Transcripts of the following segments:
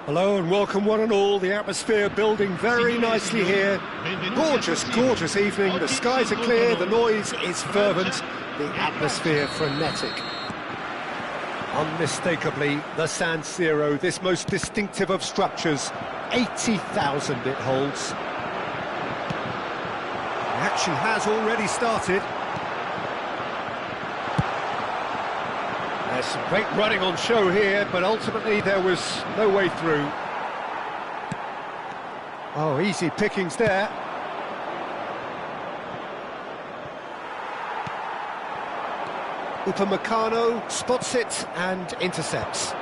Hello and welcome one and all, the atmosphere building very nicely here. Gorgeous, gorgeous evening, the skies are clear, the noise is fervent, the atmosphere frenetic. Unmistakably, the San Siro, this most distinctive of structures, 80,000 it holds. The action has already started. There's some great running on show here, but ultimately there was no way through. Oh, easy pickings there. Upamecano spots it and intercepts.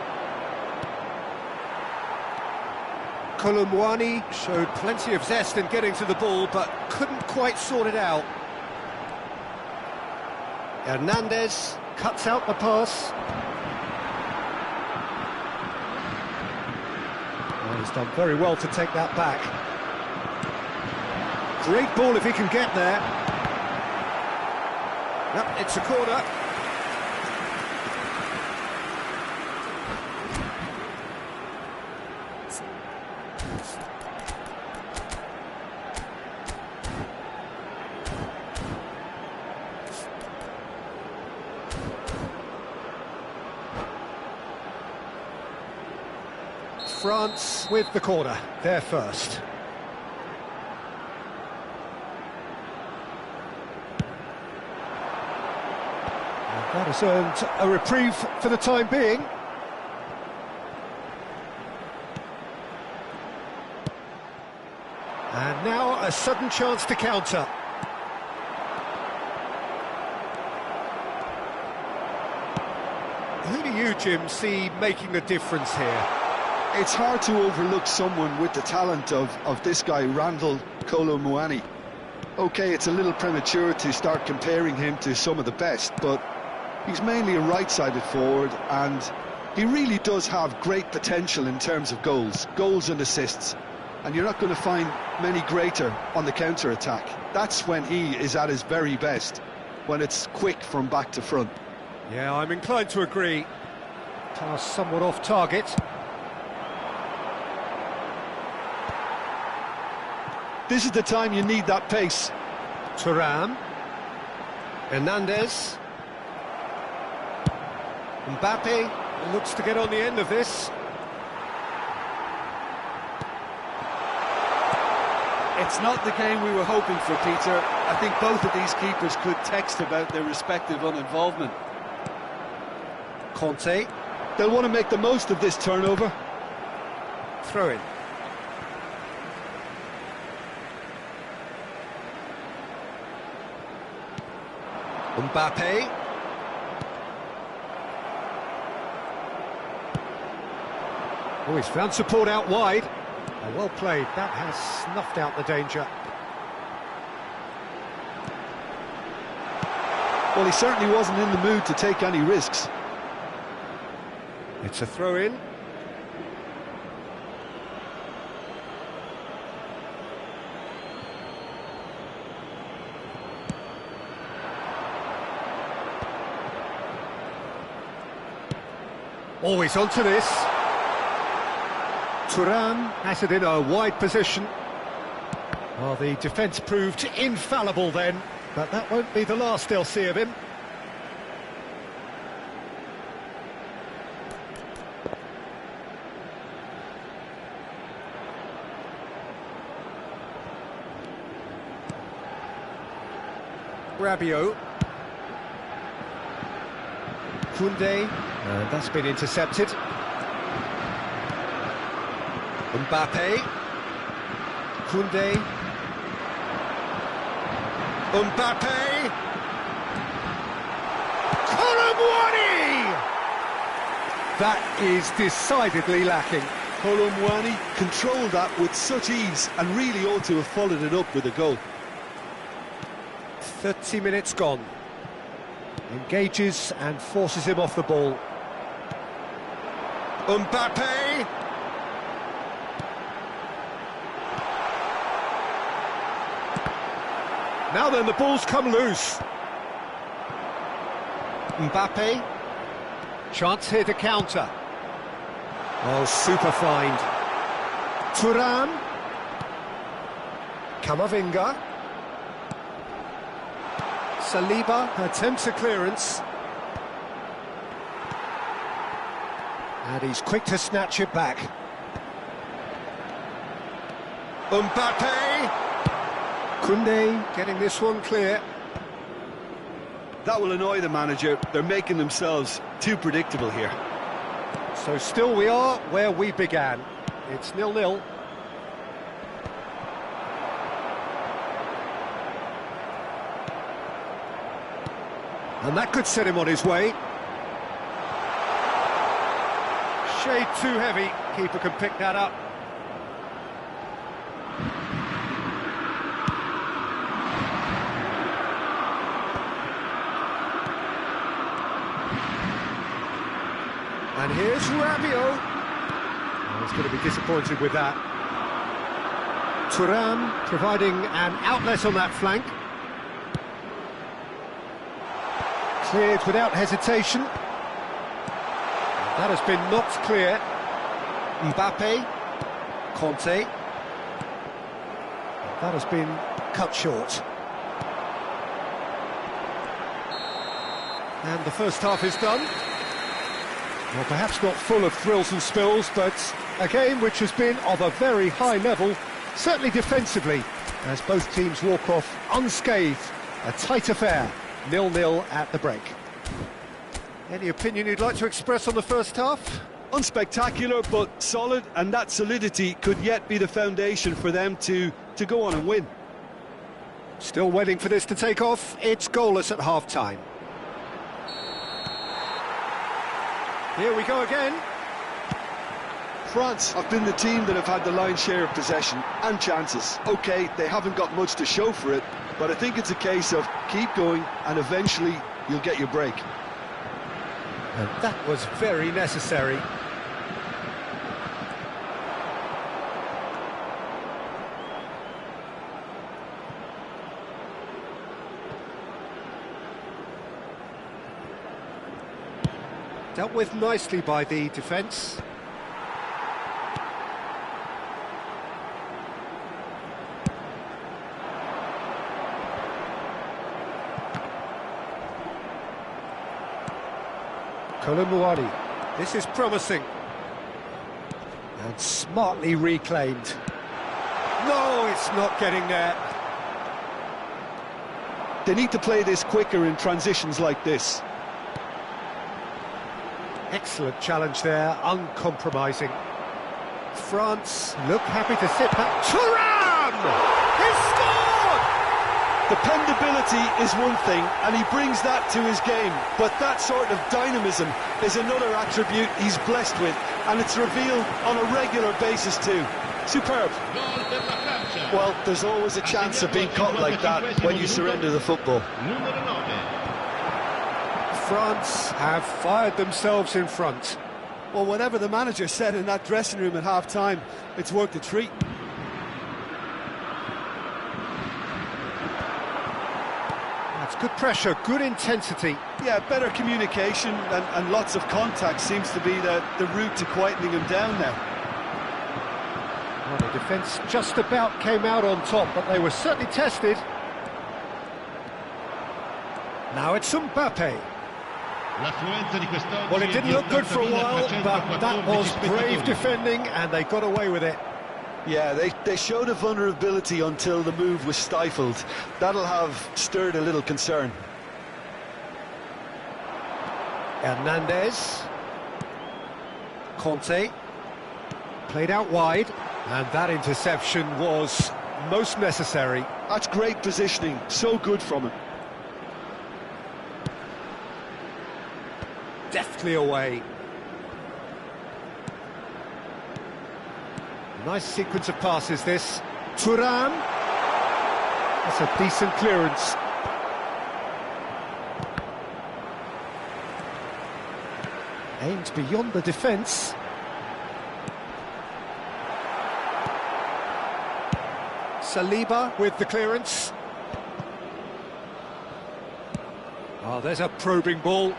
Kolomwani showed plenty of zest in getting to the ball, but couldn't quite sort it out. Hernandez cuts out the pass. Oh, he's done very well to take that back. Great ball if he can get there. Yep, it's a corner. France with the corner, they're first. And that has earned a reprieve for the time being. And now a sudden chance to counter. Who do you, Jim, see making the difference here? It's hard to overlook someone with the talent of this guy, Randall Kolomwani. OK, it's a little premature to start comparing him to some of the best, but he's mainly a right-sided forward, and he really does have great potential in terms of goals and assists. And you're not going to find many greater on the counter-attack. That's when he is at his very best, when it's quick from back to front. Yeah, I'm inclined to agree. Pass somewhat off target. This is the time you need that pace. Thuram. Hernandez. Mbappe looks to get on the end of this. It's not the game we were hoping for, Peter. I think both of these keepers could text about their respective uninvolvement. Conte. They'll want to make the most of this turnover. Throw in. Mbappe. Oh, he's found support out wide. Oh, well played, that has snuffed out the danger. Well, he certainly wasn't in the mood to take any risks. It's a throw-in. Always onto this. Thuram has it in a wide position. Well, the defence proved infallible then, but that won't be the last they'll see of him. Rabiot. Koundé, and that's been intercepted. Mbappe. Koundé. Mbappe. That is decidedly lacking. Kolo Muani controlled that with such ease and really ought to have followed it up with a goal. 30 minutes gone. Engages and forces him off the ball. Mbappe! Now then, the ball's come loose. Mbappe. Chance here to counter. Oh, super find. Thuram. Camavinga. Saliba attempts a clearance. And he's quick to snatch it back. Mbappe! Koundé getting this one clear. That will annoy the manager. They're making themselves too predictable here. So still we are where we began. It's 0-0. And that could set him on his way. Shade too heavy. Keeper can pick that up. And here's Rabiot. Oh, he's going to be disappointed with that. Thuram providing an outlet on that flank. Cleared without hesitation. That has been knocked clear. Mbappe. Conte. That has been cut short. And the first half is done. Well, perhaps not full of thrills and spills, but a game which has been of a very high level, certainly defensively, as both teams walk off unscathed. A tight affair, 0-0 at the break. Any opinion you'd like to express on the first half? Unspectacular, but solid, and that solidity could yet be the foundation for them to go on and win. Still waiting for this to take off. It's goalless at half-time. Here we go again. France have been the team that have had the lion's share of possession and chances. OK, they haven't got much to show for it, but I think it's a case of keep going and eventually you'll get your break. And that was very necessary. Dealt with nicely by the defence. Kolo Muani. This is promising. And smartly reclaimed. No, it's not getting there. They need to play this quicker in transitions like this. Excellent challenge there, uncompromising. France look happy to sit back. Thuram! He scored! Dependability is one thing, and he brings that to his game, but that sort of dynamism is another attribute he's blessed with, and it's revealed on a regular basis too. Superb. Well, there's always a chance of being caught like that when you surrender the football. France have fired themselves in front. Well, whatever the manager said in that dressing room at half-time, it's worked a treat. That's good pressure, good intensity. Yeah, better communication and lots of contact seems to be the route to quietening him down now. Well, the defence just about came out on top, but they were certainly tested. Now it's Mbappe. Well, it didn't look good for a while, but that was brave defending and they got away with it. Yeah, they showed a vulnerability until the move was stifled. That'll have stirred a little concern. Hernandez. Conte. Played out wide. And that interception was most necessary. That's great positioning, so good from him. Deftly away. Nice sequence of passes, this. Thuram. That's a decent clearance. Aimed beyond the defence. Saliba with the clearance. Oh, there's a probing ball.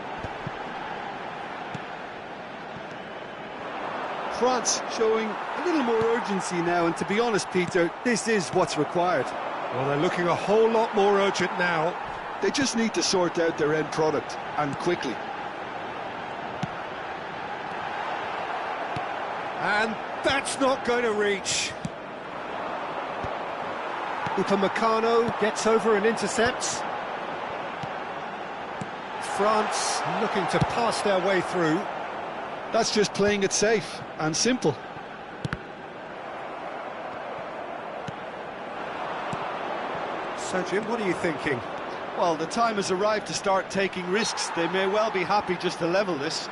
France showing a little more urgency now, and to be honest, Peter, this is what's required. Well, they're looking a whole lot more urgent now. They just need to sort out their end product, and quickly. And that's not going to reach. Upamecano gets over and intercepts. France looking to pass their way through. That's just playing it safe and simple. So, Jim, what are you thinking? Well, the time has arrived to start taking risks. They may well be happy just to level this.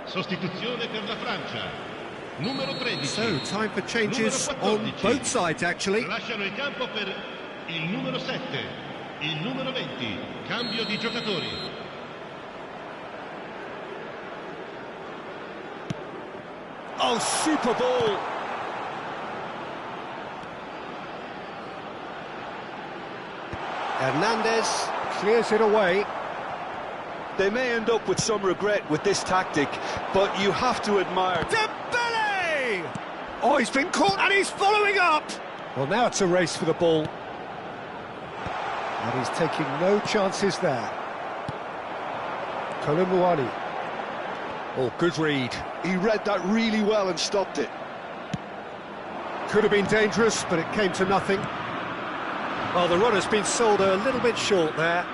Sostituzione per la Francia. Numero 13. So, time for changes on both sides, actually. Lasciano il campo per il numero 7, il numero 20. Cambio di giocatori. Oh, super ball! Hernandez clears it away. They may end up with some regret with this tactic, but you have to admire... Dembele! Oh, he's been caught and he's following up! Well, now it's a race for the ball. And he's taking no chances there. Muani. Oh, good read. He read that really well and stopped it. Could have been dangerous, but it came to nothing. Well, the runner's been sold a little bit short there.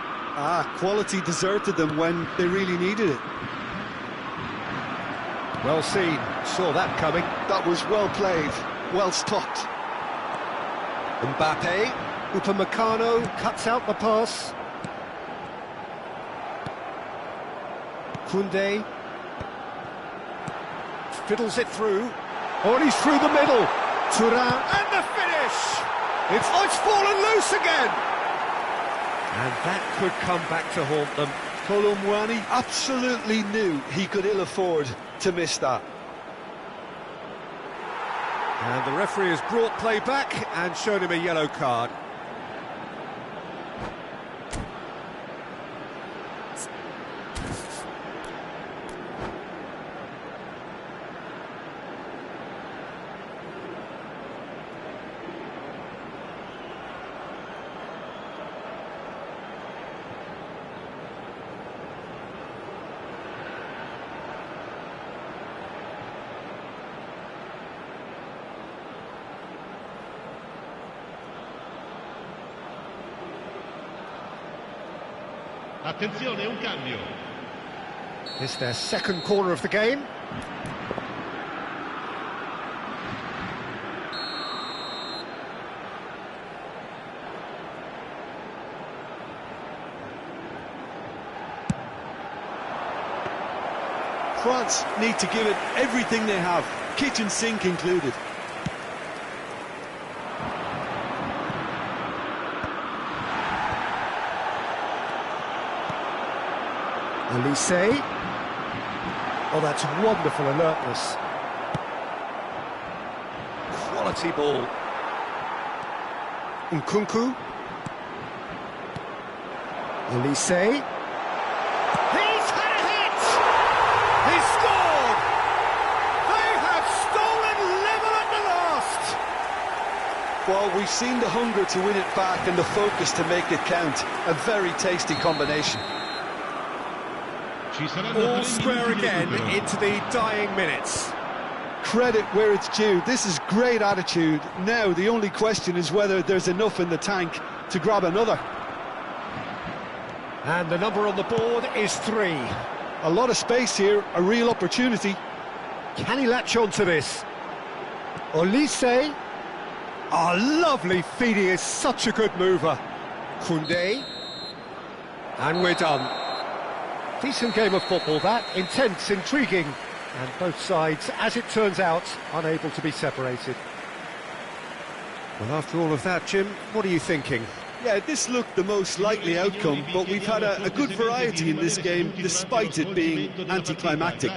Quality deserted them when they really needed it. Well seen, saw that coming. That was well played, well stopped. Mbappe, Upamecano cuts out the pass. Koundé fiddles it through. Oh, and he's through the middle. Thuram, and the finish! It's fallen loose again! And that could come back to haunt them. Kolo Muani absolutely knew he could ill afford to miss that. And the referee has brought play back and shown him a yellow card. Attenzione, un cambio. It's their second corner of the game. France need to give it everything they have, kitchen sink included. Elise. Oh, that's wonderful alertness. Quality ball. Nkunku. Elise. He's had a hit! He's scored! They have stolen level at the last! Well, we've seen the hunger to win it back and the focus to make it count. A very tasty combination. All square again into the dying minutes. Credit where it's due. This is great attitude. Now, the only question is whether there's enough in the tank to grab another. And the number on the board is 3. A lot of space here, a real opportunity. Can he latch on to this? Olise. Oh, lovely feed. He is such a good mover. Koundé. And we're done. Decent game of football, that. Intense, intriguing, and both sides, as it turns out, unable to be separated. Well, after all of that, Jim, what are you thinking? Yeah, this looked the most likely outcome, but we've had a good variety in this game, despite it being anticlimactic.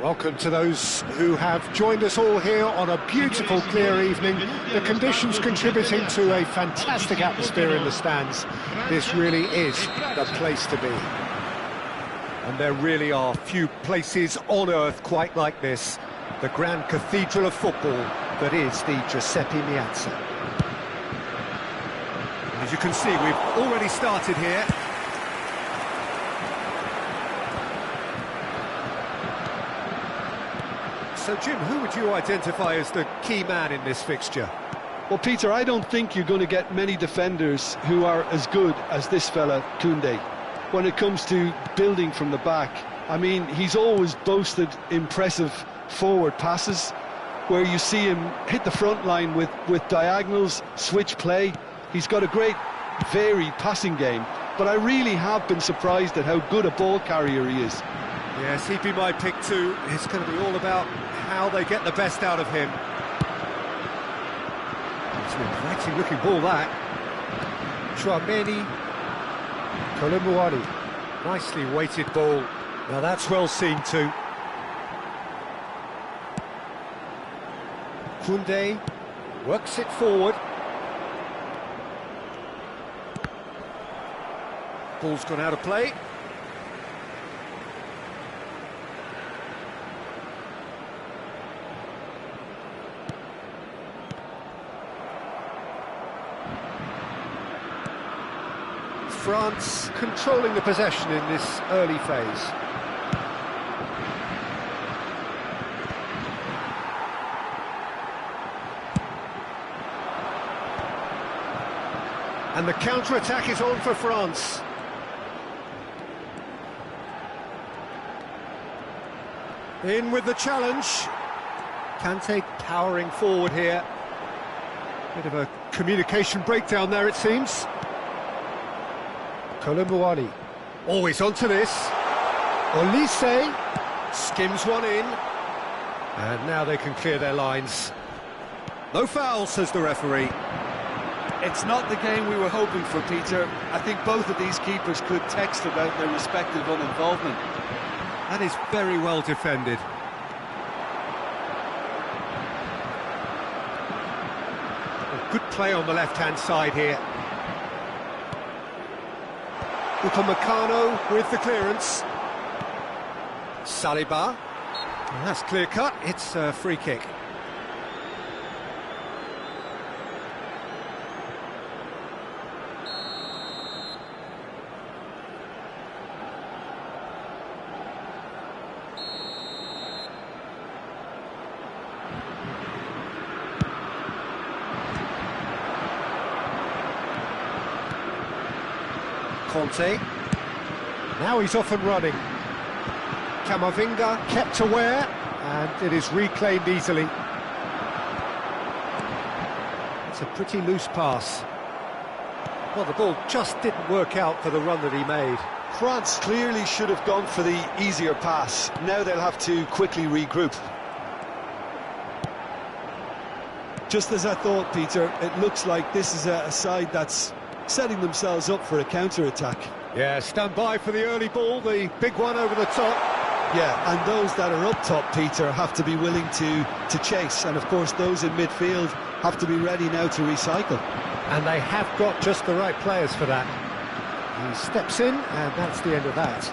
Welcome to those who have joined us all here on a beautiful, clear evening. The conditions contributing to a fantastic atmosphere in the stands. This really is the place to be. And there really are few places on earth quite like this. The grand cathedral of football that is the Giuseppe Meazza. As you can see, we've already started here. So, Jim, who would you identify as the key man in this fixture? Well, Peter, I don't think you're going to get many defenders who are as good as this fella, Koundé. When it comes to building from the back, I mean, he's always boasted impressive forward passes, where you see him hit the front line with diagonals, switch play. He's got a great, varied passing game, but I really have been surprised at how good a ball carrier he is. Yes, he'd be my pick too. It's going to be all about how they get the best out of him. It's an inviting looking ball, that. Chouameni, Colomboani. Nicely weighted ball. Now that's well seen too. Koundé works it forward. Ball's gone out of play. France controlling the possession in this early phase. And the counter-attack is on for France. In with the challenge. Kante powering forward here. Bit of a communication breakdown there, it seems. Colomboani, always onto this. Olise skims one in. And now they can clear their lines. No foul, says the referee. It's not the game we were hoping for, Peter. I think both of these keepers could text about their respective uninvolvement. That is very well defended. A good play on the left-hand side here. Upamecano with the clearance. Saliba. And that's clear cut. It's a free kick. Conte. Now he's off and running. Camavinga kept aware, and it is reclaimed easily. It's a pretty loose pass. Well, the ball just didn't work out for the run that he made. France clearly should have gone for the easier pass. Now they'll have to quickly regroup. Just as I thought, Peter, it looks like this is a side that's setting themselves up for a counter-attack. Yeah, stand by for the early ball, the big one over the top. Yeah, and those that are up top, Peter, have to be willing to chase. And, of course, those in midfield have to be ready now to recycle. And they have got just the right players for that. He steps in, and that's the end of that.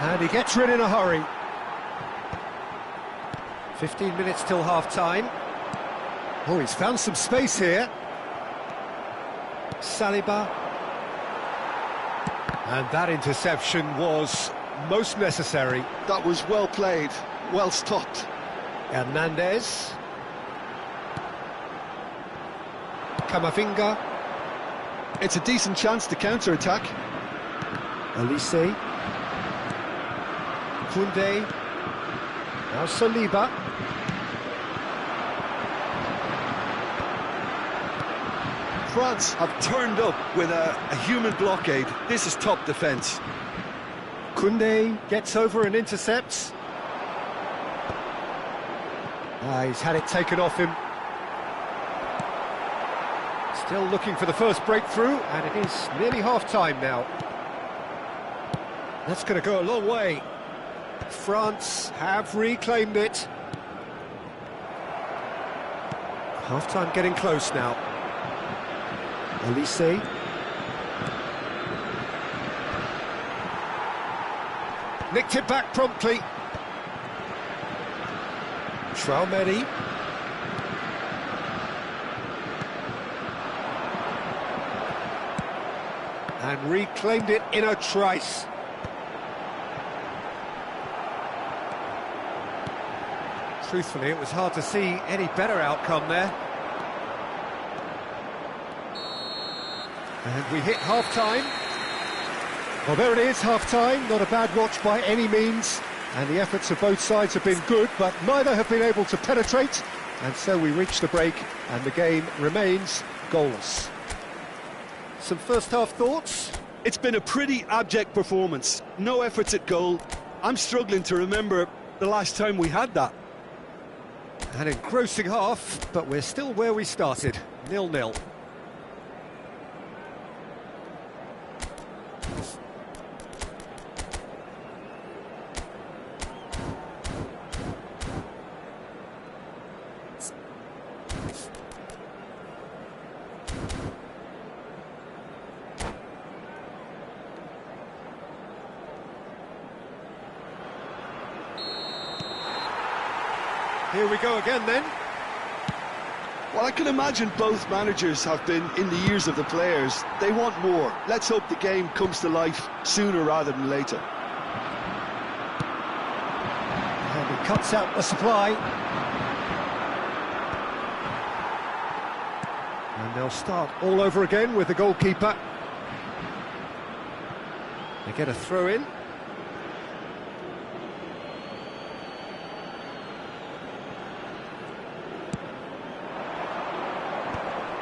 And he gets rid in a hurry. 15 minutes till half-time. Oh, he's found some space here. Saliba. And that interception was most necessary. That was well played, well stopped. Hernandez. Camavinga. It's a decent chance to counter-attack. Elise. Koundé. Now Saliba. France have turned up with a human blockade. This is top defence. Koundé gets over and intercepts. He's had it taken off him. Still looking for the first breakthrough, and it is nearly half-time now. That's going to go a long way. France have reclaimed it. Half-time getting close now. Elise. Nicked it back promptly. Traumeri. And reclaimed it in a trice. Truthfully, it was hard to see any better outcome there. And we hit half-time. Well, there it is, half-time. Not a bad watch by any means. And the efforts of both sides have been good, but neither have been able to penetrate. And so we reach the break, and the game remains goalless. Some first-half thoughts? It's been a pretty abject performance. No efforts at goal. I'm struggling to remember the last time we had that. An engrossing half, but we're still where we started, 0-0. Here we go again then. Well, I can imagine both managers have been in the ears of the players. They want more. Let's hope the game comes to life sooner rather than later. And he cuts out the supply. And they'll start all over again with the goalkeeper. They get a throw in.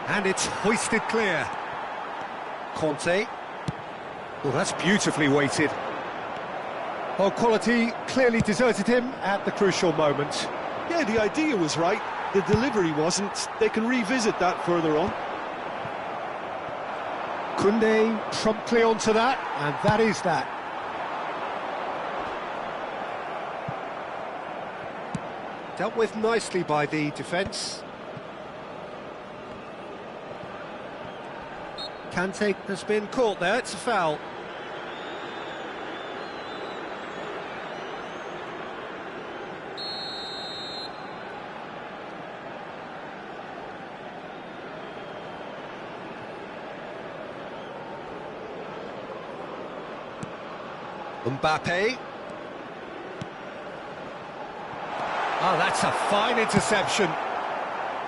And it's hoisted clear. Conte. Well, that's beautifully weighted. Well, quality clearly deserted him at the crucial moment. Yeah, the idea was right. The delivery wasn't. They can revisit that further on. Koundé promptly onto that, and that is that. Dealt with nicely by the defence. Kante has been caught there, it's a foul. Mbappe. Oh, that's a fine interception.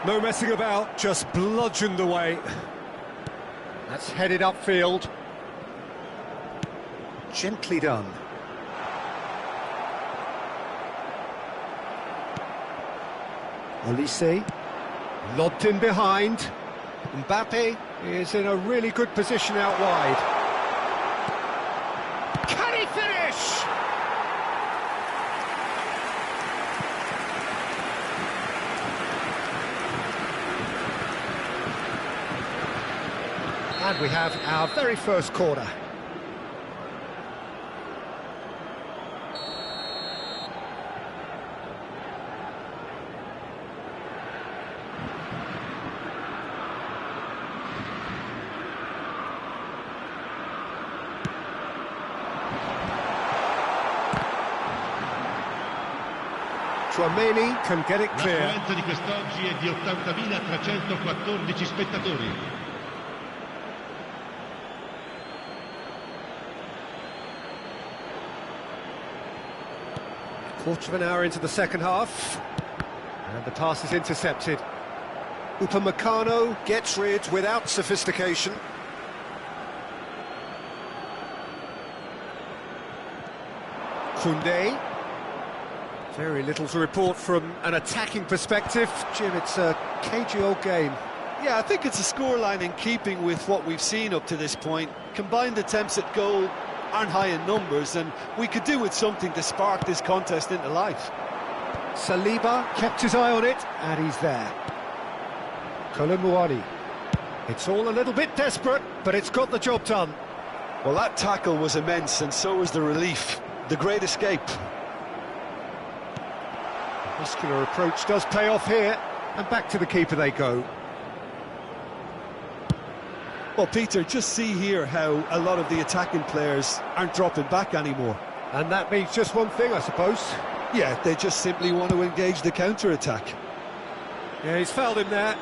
No messing about, just bludgeoned away. That's headed upfield. Gently done. Elise. Lobbed in behind. Mbappe is in a really good position out wide. Can he finish? And we have our very first corner. Traumeri can get it clear. L'affluenza di quest'oggi è di 80.314 spettatori. Quarter of an hour into the second half. And the pass is intercepted. Upamecano gets rid without sophistication. Koundé. Very little to report from an attacking perspective. Jim, it's a cagey old game. Yeah, I think it's a scoreline in keeping with what we've seen up to this point. Combined attempts at goal aren't high in numbers, and we could do with something to spark this contest into life. Saliba kept his eye on it, and he's there. Kolo Muani. It's all a little bit desperate, but it's got the job done. Well, that tackle was immense, and so was the relief. The great escape. Muscular approach does pay off here, and back to the keeper they go. Well, Peter, just see here how a lot of the attacking players aren't dropping back anymore. And that means just one thing, I suppose. Yeah, they just simply want to engage the counter-attack. Yeah, he's fouled him there.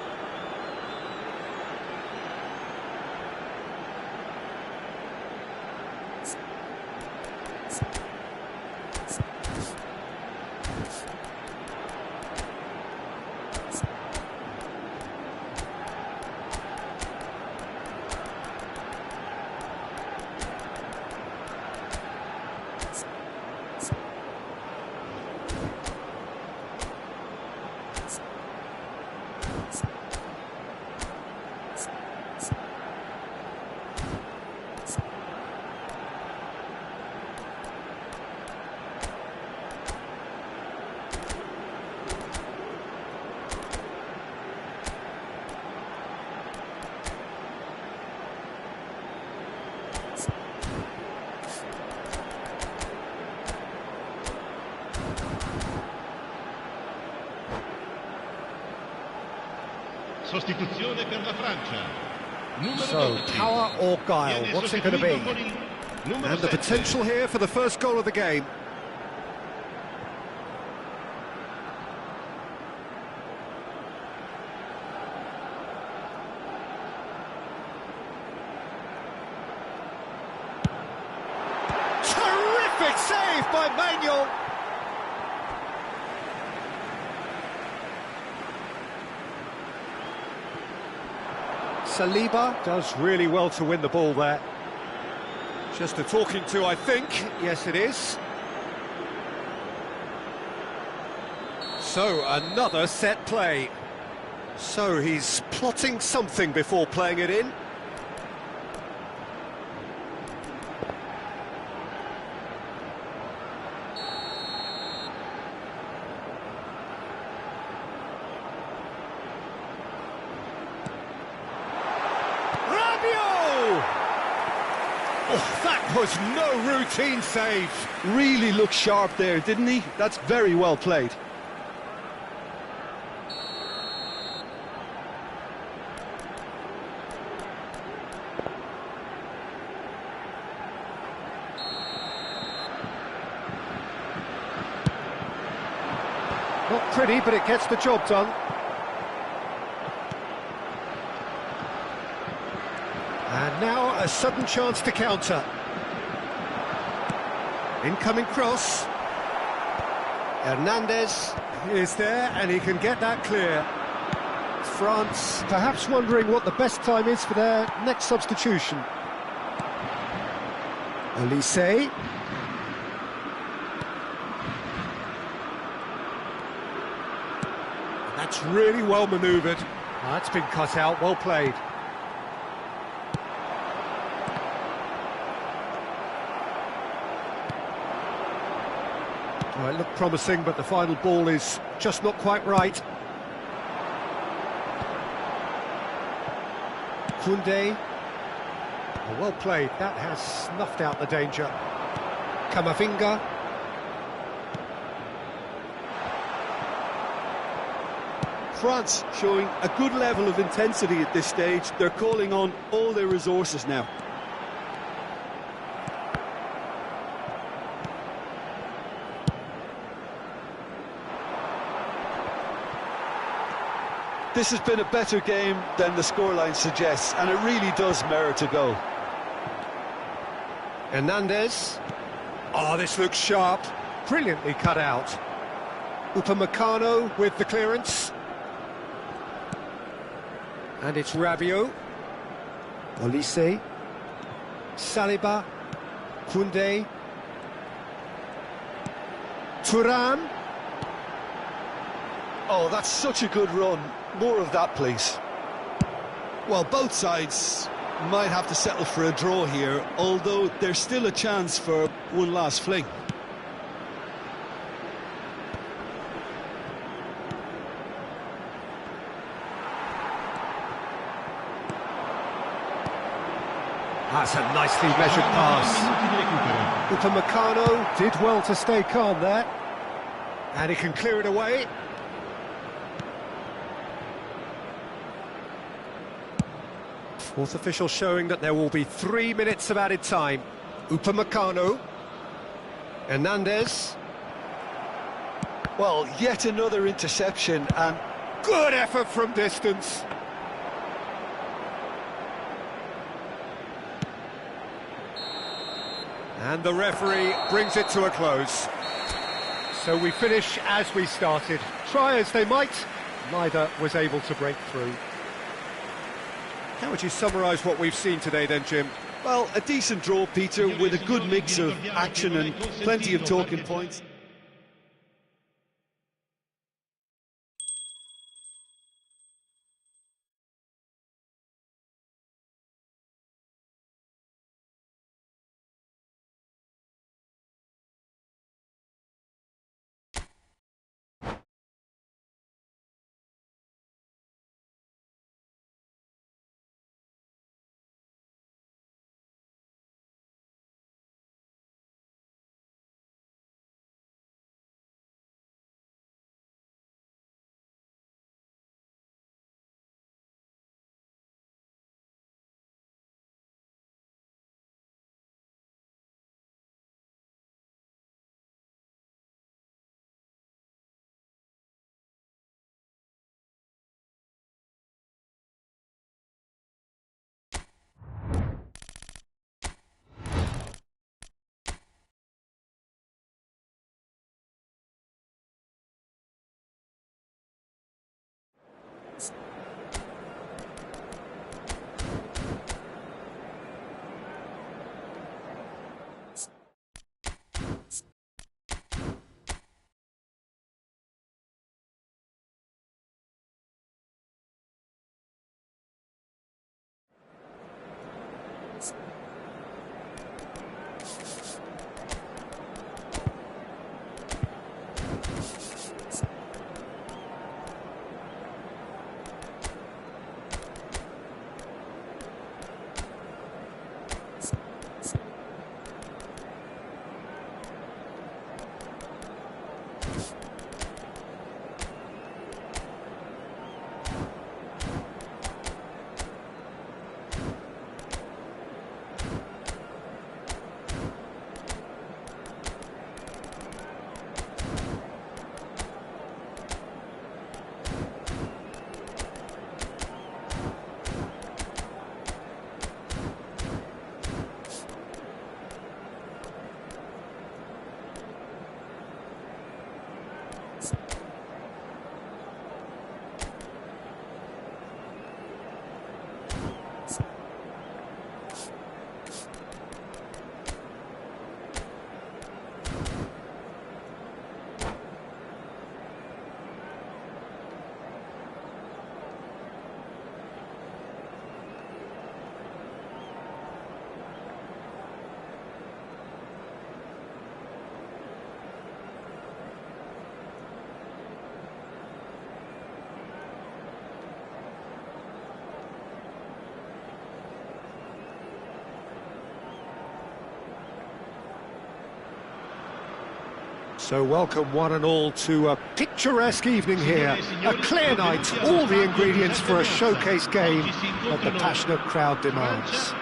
Sostituzione per la Francia. Numero So, 12. power or guile, Viene what's it going to be? sostituito con il numero And the 7. potential here for the first goal of the game. Terrific save by Manuel. Saliba does really well to win the ball there. Just a talking to, I think. Yes, it is. So, another set play. So, he's plotting something before playing it in. Oh, that was no routine save. Really looked sharp there, didn't he? That's very well played. Not pretty, but it gets the job done. And now a sudden chance to counter. Incoming cross. Hernandez is there, and he can get that clear. France perhaps wondering what the best time is for their next substitution. Olise. That's really well manoeuvred. That's been cut out, well played. Well, it looked promising, but the final ball is just not quite right. Koundé. Oh, well played. That has snuffed out the danger. Camavinga. France showing a good level of intensity at this stage. They're calling on all their resources now. This has been a better game than the scoreline suggests, and it really does merit a goal. Hernandez. Oh, this looks sharp. Brilliantly cut out. Upamecano with the clearance. And it's Rabiot. Olise. Saliba. Koundé. Thuram. Oh, that's such a good run. More of that, please. Well, both sides might have to settle for a draw here, although there's still a chance for one last fling. That's a nicely measured pass. Upamecano did well to stay calm there. And he can clear it away. Fourth official showing that there will be 3 minutes of added time. Upamecano. Hernandez. Well, yet another interception, and Good effort from distance. And the referee brings it to a close. So we finish as we started. Try as they might, neither was able to break through. How would you summarise what we've seen today then, Jim? Well, a decent draw, Peter, with a good mix of action and plenty of talking points. So welcome one and all to a picturesque evening here. A clear night, all the ingredients for a showcase game that the passionate crowd demands.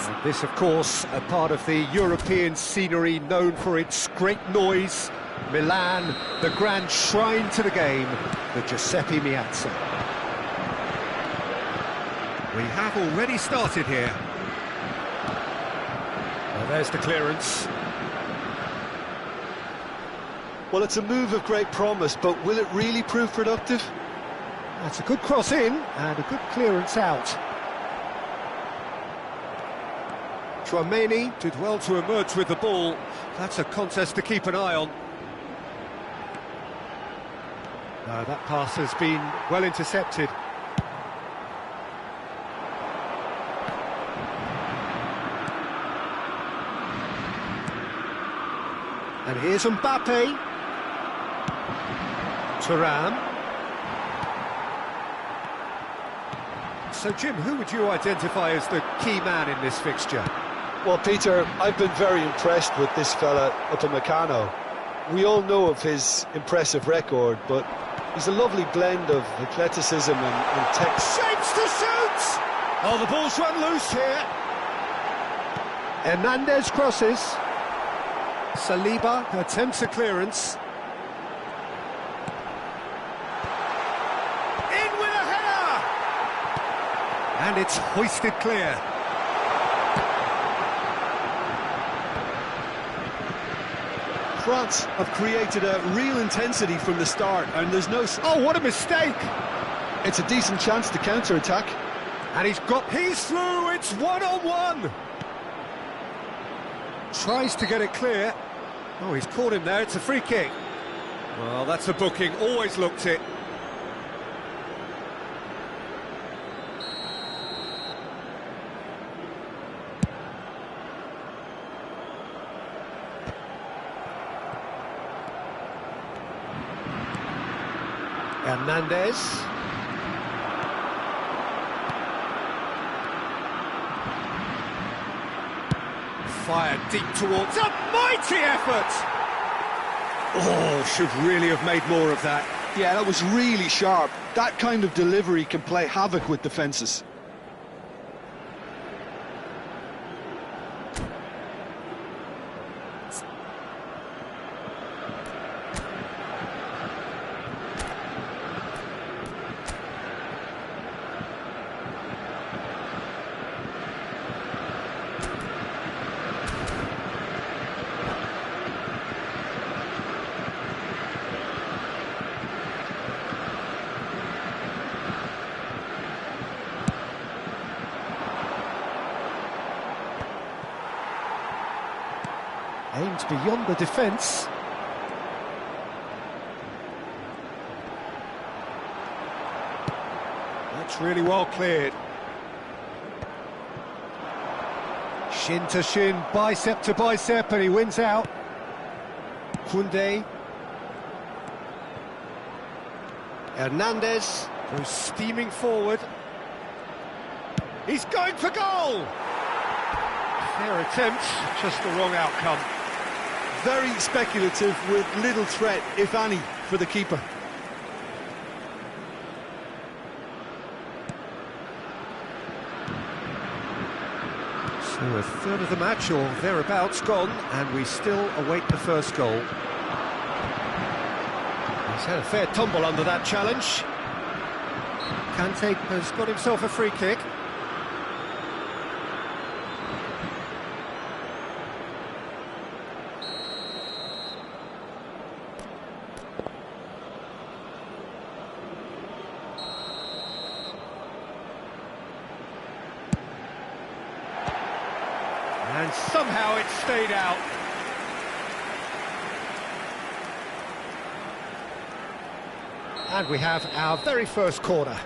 And this, of course, a part of the European scenery known for its great noise. Milan, the grand shrine to the game, the Giuseppe Meazza. We have already started here. Well, there's the clearance. Well, it's a move of great promise, but will it really prove productive? That's a good cross in and a good clearance out. Chouameni did well to emerge with the ball. That's a contest to keep an eye on. That pass has been well intercepted. And here's Mbappe. Thuram. So, Jim, who would you identify as the key man in this fixture? Well, Peter, I've been very impressed with this fella, Upamecano. We all know of his impressive record, but he's a lovely blend of athleticism and tech. Shapes to shoot! Oh, the ball's run loose here. Hernandez crosses. Saliba attempts a clearance. In with a header! And it's hoisted clear. France have created a real intensity from the start, and there's no... Oh, what a mistake! It's a decent chance to counter-attack. And he's through, it's one-on-one! Tries to get it clear. Oh, he's caught him there, it's a free kick. Well, that's a booking, always looked it. Hernandez. Fired deep towards a mighty effort! Oh, should really have made more of that. Yeah, that was really sharp. That kind of delivery can play havoc with defences. Aimed beyond the defence. That's really well cleared. Shin to shin, bicep to bicep, and he wins out. Koundé. Hernandez goes steaming forward. He's going for goal! Fair attempt, just the wrong outcome. Very speculative with little threat, if any, for the keeper. So a third of the match, or thereabouts, gone, and we still await the first goal. He's had a fair tumble under that challenge. Kante has got himself a free kick. And somehow it stayed out. And we have our very first corner.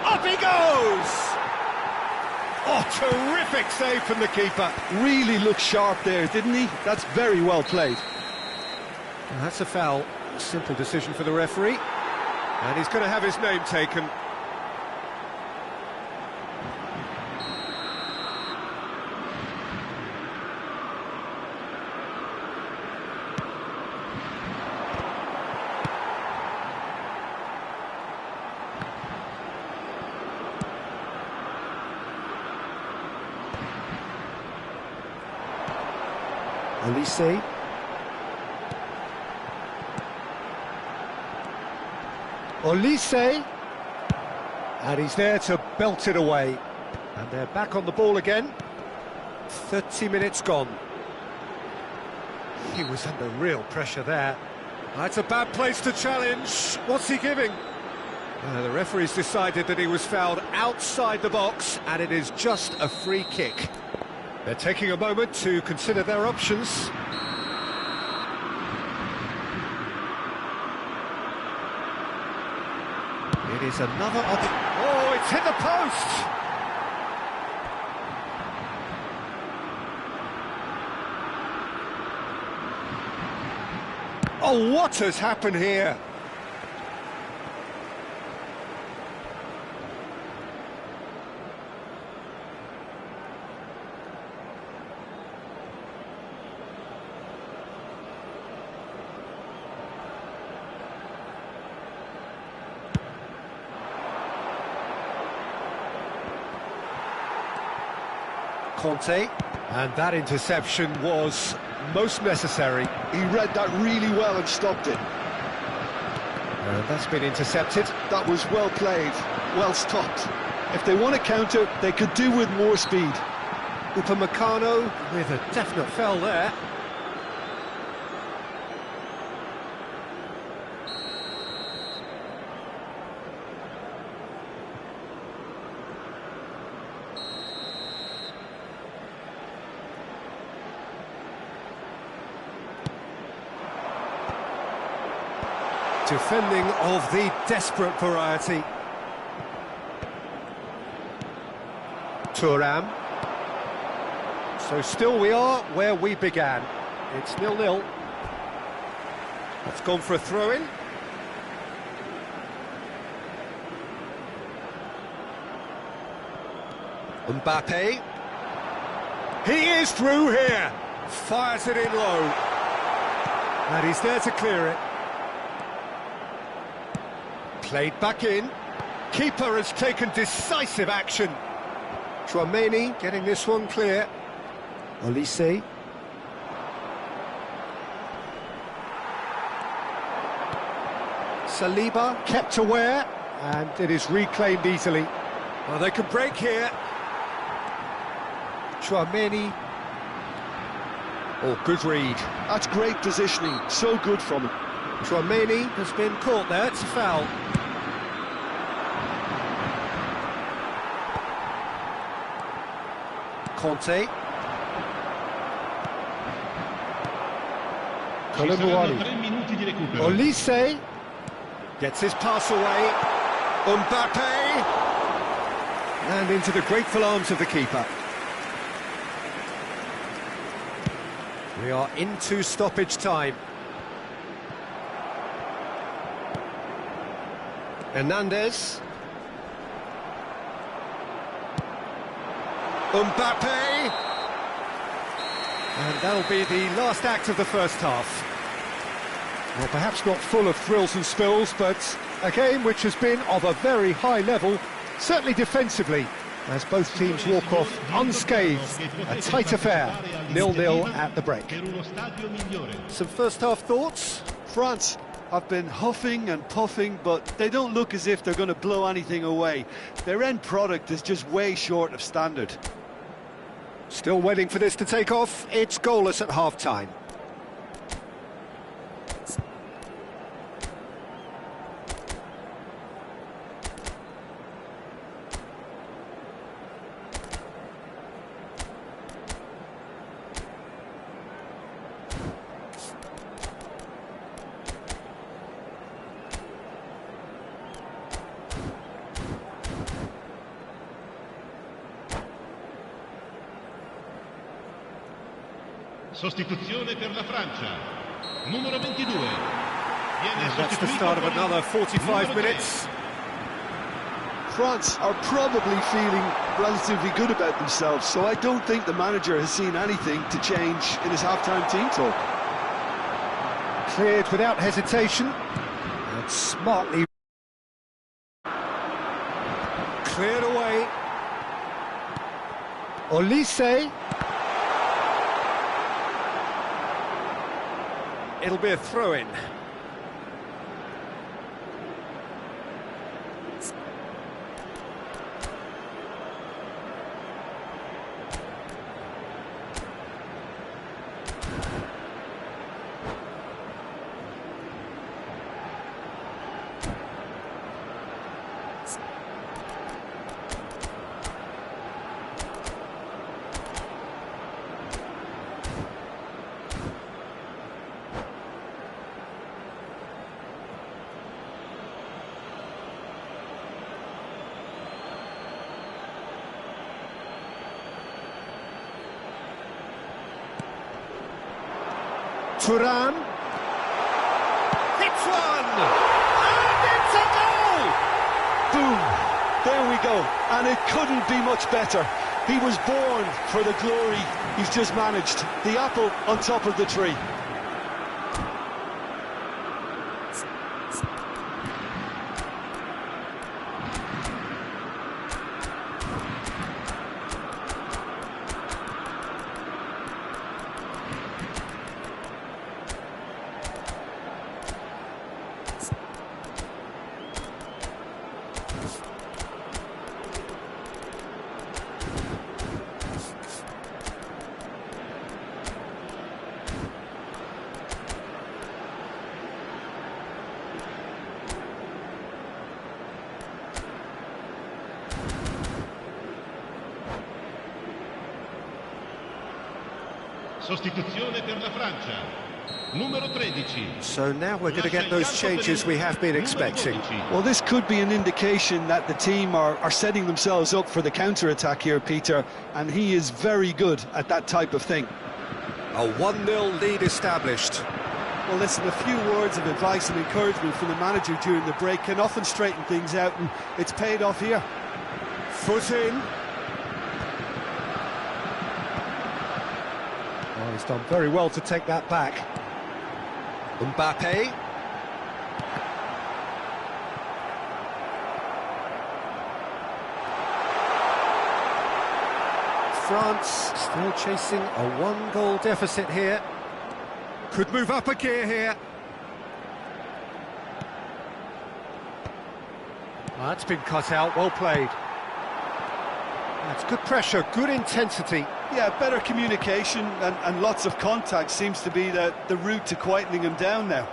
Up he goes! Oh, terrific save from the keeper. Really looked sharp there, didn't he? That's very well played. And that's a foul. Simple decision for the referee. And he's going to have his name taken. Elise. Olise. And he's there to belt it away. And they're back on the ball again. 30 minutes gone. He was under real pressure there. That's a bad place to challenge. What's he giving? The referee's decided that he was fouled outside the box, and it is just a free kick. They're taking a moment to consider their options. It is another... Oh, it's hit the post! Oh, what has happened here? Conte, and that interception was most necessary. He read that really well and stopped it. And that's been intercepted. That was well played, well stopped. If they want to counter, they could do with more speed. Upamecano with a definite foul there. Defending of the desperate variety. Thuram. So still we are where we began. It's 0-0. It's gone for a throw-in. Mbappe. He is through here. Fires it in low. And he's there to clear it. Played back in. Keeper has taken decisive action. Tchouaméni getting this one clear. Olise. Saliba kept aware, and it is reclaimed easily. Well, they can break here. Tchouaméni. Oh, good read. That's great positioning, so good from him. Tchouaméni has been caught there, it's a foul. Conte. Olise gets his pass away. Mbappe. And into the grateful arms of the keeper. We are into stoppage time. Hernandez. Mbappe. And that'll be the last act of the first half. Well, perhaps not full of thrills and spills, but a game which has been of a very high level, certainly defensively, as both teams walk off unscathed. A tight affair, 0-0 at the break. Some first-half thoughts? France have been huffing and puffing, but they don't look as if they're going to blow anything away. Their end product is just way short of standard. Still waiting for this to take off. It's goalless at half-time. Sostituzione per la Francia. Numero 22. And that's the start of another 45 minutes. France are probably feeling relatively good about themselves, so I don't think the manager has seen anything to change in his half-time team talk. Cleared without hesitation. And smartly cleared away. Olise. It'll be a throw-in. Thuram. Hits one! And it's a goal! Boom! There we go. And it couldn't be much better. He was born for the glory he's just managed. The apple on top of the tree. Sostituzione per la Francia. Numero 13. So now we're going to get those changes we have been expecting. Well, this could be an indication that the team are setting themselves up for the counter-attack here, Peter, and he is very good at that type of thing. A 1-0 lead established. Well, listen, a few words of advice and encouragement from the manager during the break can often straighten things out, and it's paid off here. Foot in. Oh, he's done very well to take that back. Mbappe. France still chasing a 1-goal deficit here. Could move up a gear here. Oh, that's been cut out, well played. That's good pressure, good intensity. Yeah, better communication and lots of contact seems to be the route to quietening him down now.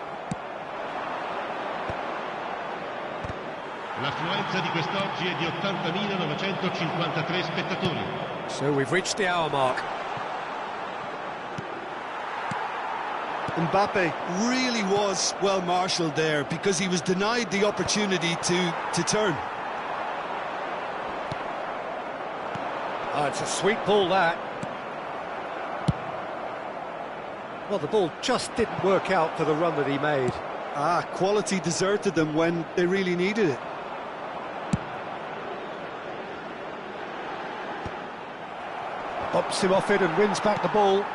L'affluenza di quest'oggi è di 80.953 spettatori. So we've reached the hour mark. Mbappe really was well marshalled there because he was denied the opportunity to turn. Oh, it's a sweet ball, that. Well, the ball just didn't work out for the run that he made. Ah, quality deserted them when they really needed it. Bumps him off it and wins back the ball.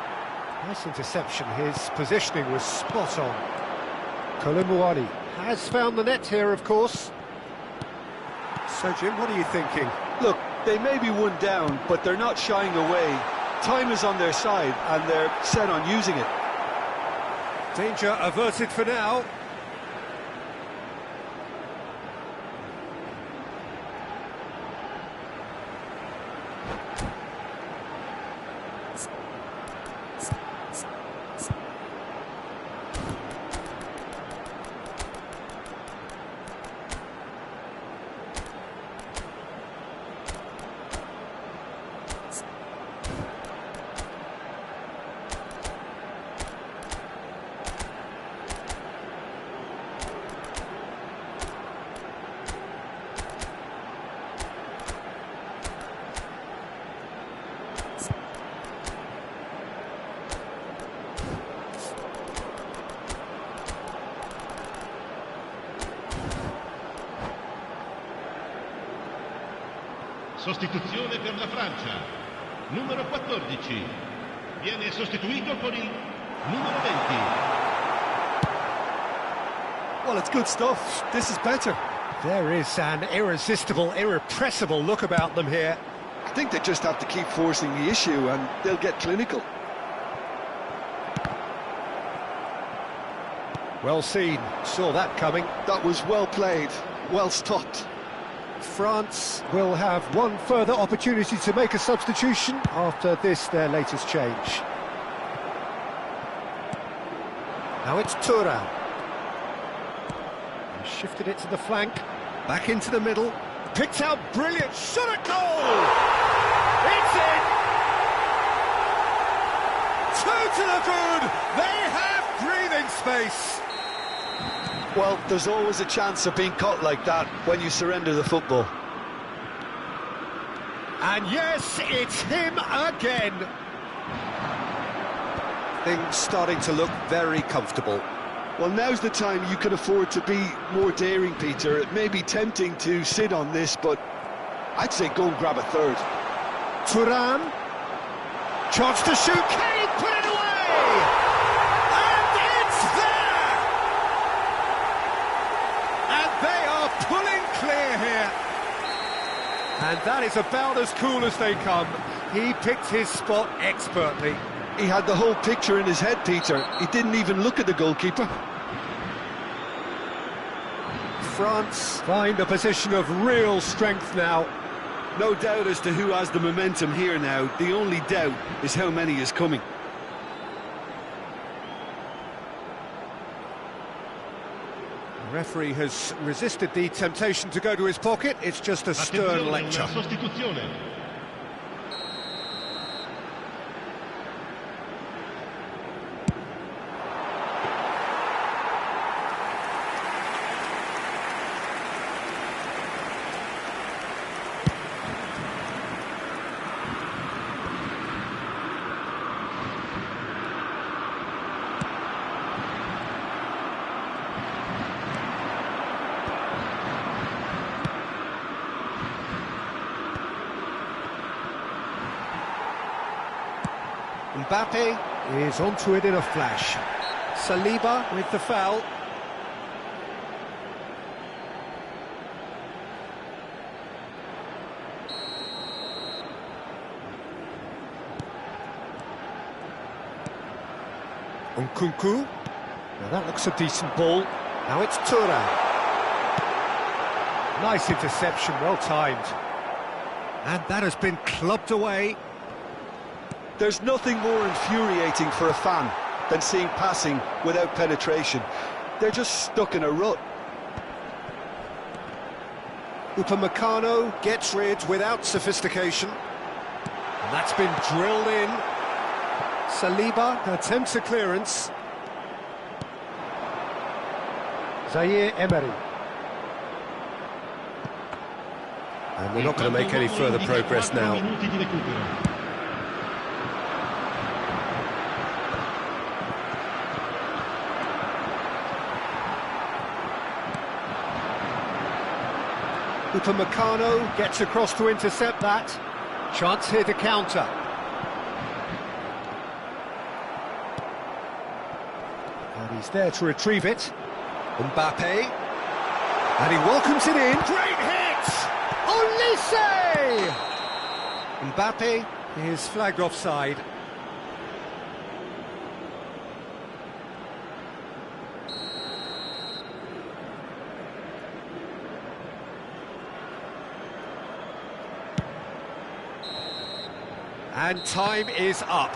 Nice interception, his positioning was spot on. Muani has found the net here, of course. So, Jim, what are you thinking? Look, they may be one down, but they're not shying away. Time is on their side, and they're set on using it. Danger averted for now. Sostituzione per la Francia. Numero 14. Viene sostituito con il numero 20. Well, it's good stuff. This is better. There is an irresistible, irrepressible look about them here. I think they just have to keep forcing the issue and they'll get clinical. Well seen, saw that coming. That was well played, well stopped. France will have one further opportunity to make a substitution after this, their latest change. Now it's Thuram. Shifted it to the flank, back into the middle, picked out brilliant, shot at goal! It's in! Two to the good! They have breathing space! Well, there's always a chance of being caught like that when you surrender the football. And yes, it's him again. Things starting to look very comfortable. Well, now's the time you can afford to be more daring, Peter. It may be tempting to sit on this, but I'd say go and grab a third. Thuram. Chance to shoot. Can he put it away? And it's there! And they are pulling clear here. And that is about as cool as they come. He picked his spot expertly. He had the whole picture in his head, Peter. He didn't even look at the goalkeeper. France find a position of real strength now. No doubt as to who has the momentum here now. The only doubt is how many is coming. The referee has resisted the temptation to go to his pocket. It's just a stern Attenzione, lecture. una sostituzione. Mbappe is onto it in a flash. Saliba with the foul. Nkunku. Now that looks a decent ball. Now it's Thuram. Nice interception, well timed. And that has been clubbed away. There's nothing more infuriating for a fan than seeing passing without penetration. They're just stuck in a rut. Upamecano gets rid without sophistication. And that's been drilled in. Saliba attempts a clearance. Zaire Emery. And they're not going to make any further progress now. Upamecano gets across to intercept that. Chance here to counter. And he's there to retrieve it. Mbappe. And he welcomes it in. Great hit! Olise! Mbappe is flagged offside. And time is up.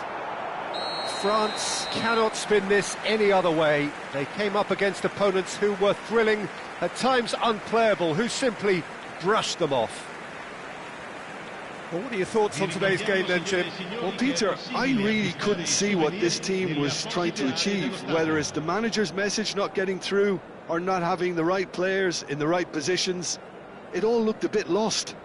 France cannot spin this any other way. They came up against opponents who were thrilling, at times unplayable, who simply brushed them off. Well, what are your thoughts on today's game then, Jim? Well, Peter, I really couldn't see what this team was trying to achieve, whether it's the manager's message not getting through or not having the right players in the right positions. It all looked a bit lost.